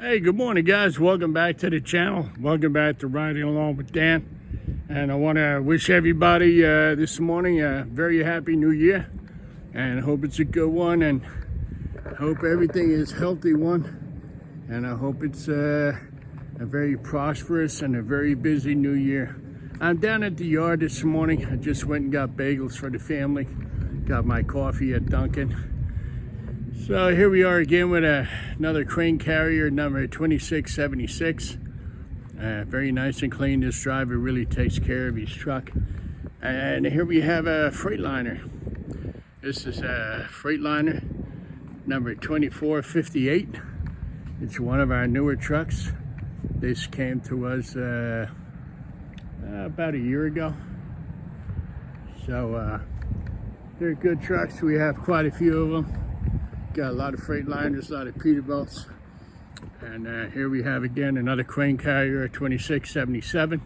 Hey, good morning, guys. Welcome back to the channel. Welcome back to Riding Along with Dan. And I want to wish everybody this morning a very happy new year. And I hope it's a good one. And I hope everything is a healthy one. And I hope it's a very prosperous and a very busy new year. I'm down at the yard this morning. I just went and got bagels for the family. Got my coffee at Dunkin'. So here we are again with another crane carrier, number 2676. Very nice and clean. This driver really takes care of his truck. And here we have a Freightliner. This is a Freightliner, number 2458. It's one of our newer trucks. This came to us about a year ago. So they're good trucks. We have quite a few of them. Got a lot of Freightliners, a lot of Peterbilts. And here we have again another crane carrier, 2677.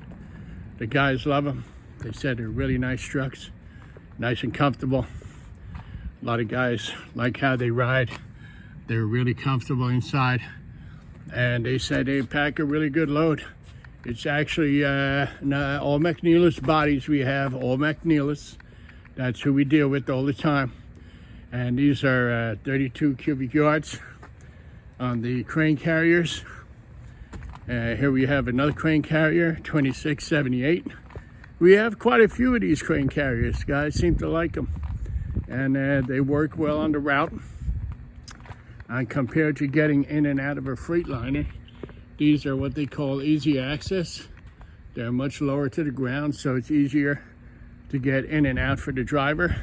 The guys love them. They said they're really nice trucks, nice and comfortable. A lot of guys like how they ride. They're really comfortable inside. And they said they pack a really good load. It's actually all McNeilus bodies we have, all McNeilus. That's who we deal with all the time. And these are 32 cubic yards on the crane carriers. Here we have another crane carrier, 2678. We have quite a few of these crane carriers. Guys seem to like them. And they work well on the route. And compared to getting in and out of a Freightliner, these are what they call easy access. They're much lower to the ground, so it's easier to get in and out for the driver.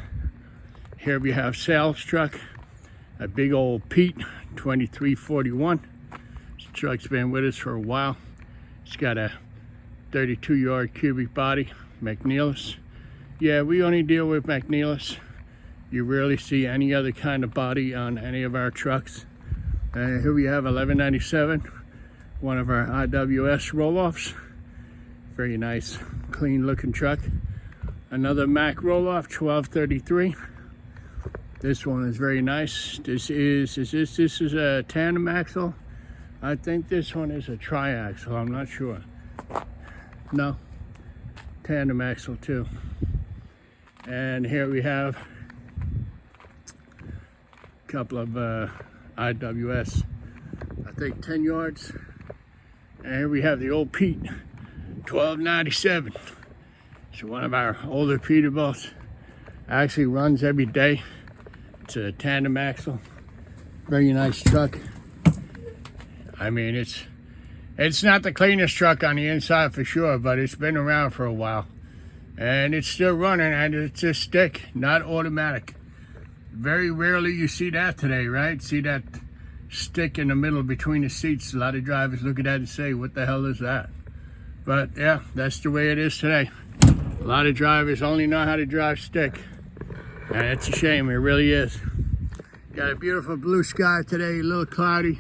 Here we have sales truck, a big old Pete, 2341. This truck's been with us for a while. It's got a 32-yard cubic body, McNeilus. Yeah, we only deal with McNeilus. You rarely see any other kind of body on any of our trucks. Here we have 1197, one of our IWS roll-offs. Very nice, clean looking truck. Another Mack roll-off, 1233. This one is very nice. This is a tandem axle. I think this one is a triaxle. I'm not sure. No, tandem axle too. And here we have a couple of IWS. I think 10 yards. And here we have the old Pete, 1297. It's one of our older Peterbilts. Actually runs every day. It's a tandem axle, very nice truck. I mean, it's not the cleanest truck on the inside for sure, but it's been around for a while. And it's still running, and it's a stick, not automatic. Very rarely you see that today, right? See that stick in the middle between the seats. A lot of drivers look at that and say, what the hell is that? But yeah, that's the way it is today. A lot of drivers only know how to drive stick. And it's a shame, it really is. Got a beautiful blue sky today, a little cloudy.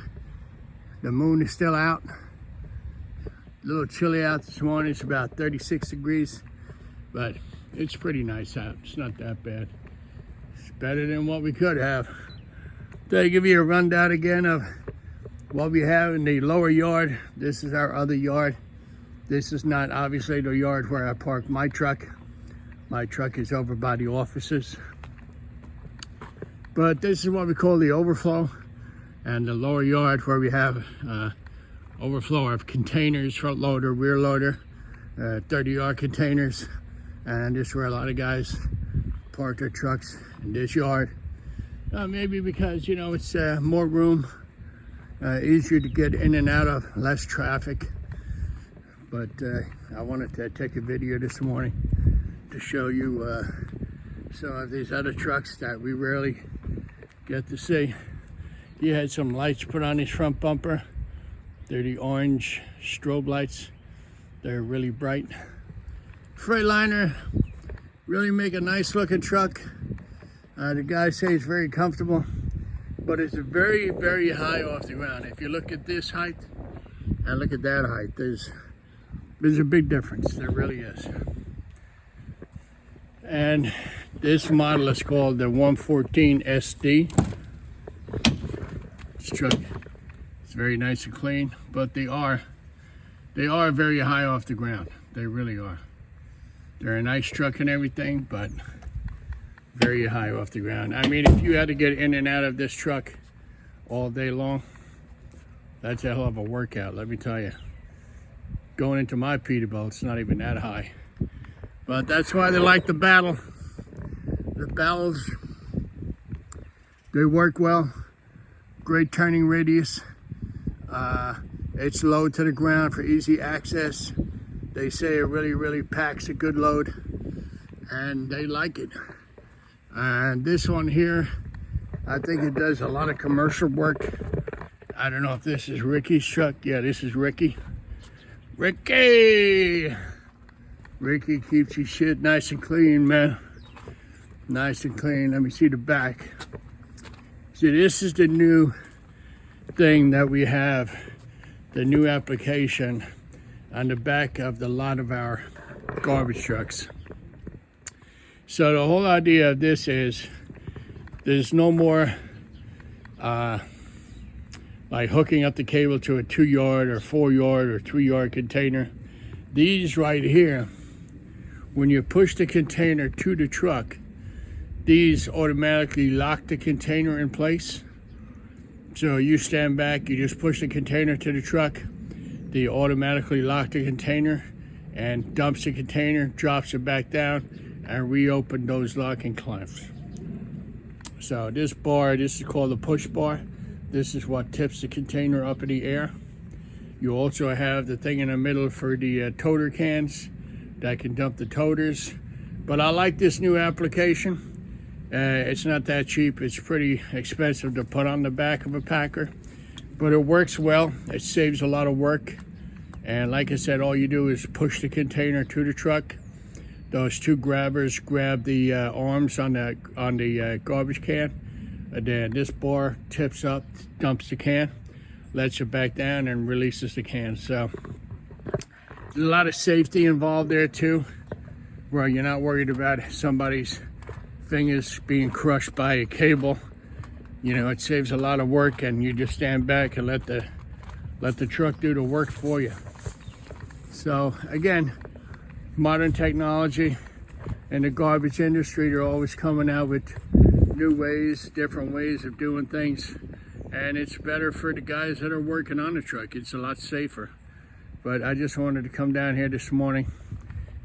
The moon is still out. A little chilly out this morning, it's about 36 degrees. But it's pretty nice out, it's not that bad. It's better than what we could have. So I'll give you a rundown again of what we have in the lower yard. This is our other yard. This is not obviously the yard where I park my truck. My truck is over by the offices. But this is what we call the overflow, and the lower yard where we have overflow of containers, front loader, rear loader, 30-yard containers. And this is where a lot of guys park their trucks, in this yard. Maybe because, you know, it's more room, easier to get in and out of, less traffic. But I wanted to take a video this morning to show you some of these other trucks that we rarely get to see. He had some lights put on his front bumper. They're the orange strobe lights. They're really bright. Freightliner, really make a nice looking truck. The guys say it's very comfortable, but it's very, very high off the ground. If you look at this height and look at that height, there's a big difference. There really is. And this model is called the 114 SD. This truck It's very nice and clean, but they are very high off the ground. They really are. They're a nice truck and everything, but very high off the ground. I mean, if you had to get in and out of this truck all day long, that's a hell of a workout, let me tell you. Going into my Peterbilt, it's not even that high. But that's why they like the Battle. The Battles, they work well. Great turning radius. It's low to the ground for easy access. They say it really packs a good load, and they like it. And this one here, I think it does a lot of commercial work. I don't know if this is Ricky's truck. Yeah, this is Ricky. Ricky keeps his shit nice and clean, man. Nice and clean. Let me see the back. See, this is the new thing that we have, the new application on the back of a lot of our garbage trucks. So the whole idea of this is there's no more like hooking up the cable to a 2-yard or 4-yard or 3-yard container. These right here, when you push the container to the truck, these automatically lock the container in place. So you stand back, you just push the container to the truck, they automatically lock the container and dumps the container, drops it back down, and reopen those locking clamps. So this bar, this is called the push bar. This is what tips the container up in the air. You also have the thing in the middle for the toter cans that can dump the toters. But I like this new application. It's not that cheap. It's pretty expensive to put on the back of a packer, but it works well. It saves a lot of work. And like I said, all you do is push the container to the truck. Those two grabbers grab the arms on the garbage can. And then this bar tips up, dumps the can, lets it back down, and releases the can. So there's a lot of safety involved there too, where you're not worried about somebody's fingers being crushed by a cable. You know, it saves a lot of work, and you just stand back and let the truck do the work for you. So again, modern technology in the garbage industry, they're always coming out with new ways, different ways of doing things, and it's better for the guys that are working on the truck. It's a lot safer. But I just wanted to come down here this morning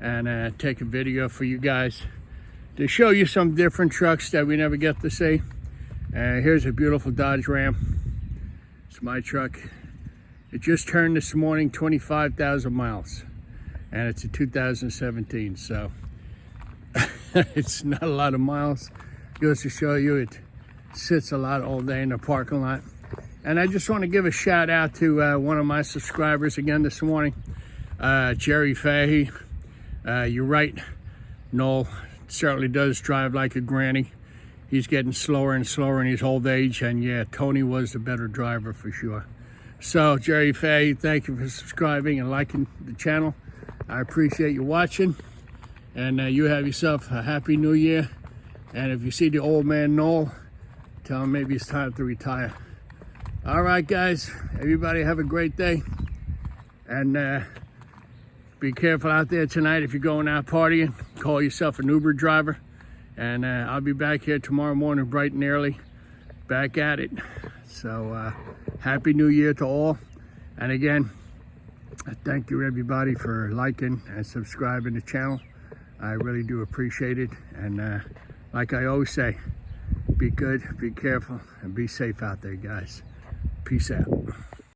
and take a video for you guys to show you some different trucks that we never get to see. Here's a beautiful Dodge Ram. It's my truck. It just turned this morning 25,000 miles, and it's a 2017, so it's not a lot of miles. Goes to show you it sits a lot all day in the parking lot. And I just want to give a shout out to one of my subscribers again this morning, Jerry Fahey. You're right, Noel certainly does drive like a granny. He's getting slower and slower in his old age, and yeah, Tony was the better driver for sure. So Jerry Fahey, thank you for subscribing and liking the channel. I appreciate you watching, and you have yourself a happy new year. And if you see the old man Noel, tell him maybe it's time to retire. All right, guys, everybody have a great day, and be careful out there tonight. If you're going out partying, call yourself an Uber driver, and I'll be back here tomorrow morning bright and early, back at it. So happy new year to all, and again, thank you everybody for liking and subscribing to the channel. I really do appreciate it, and like I always say, be good, be careful, and be safe out there, guys. Peace out.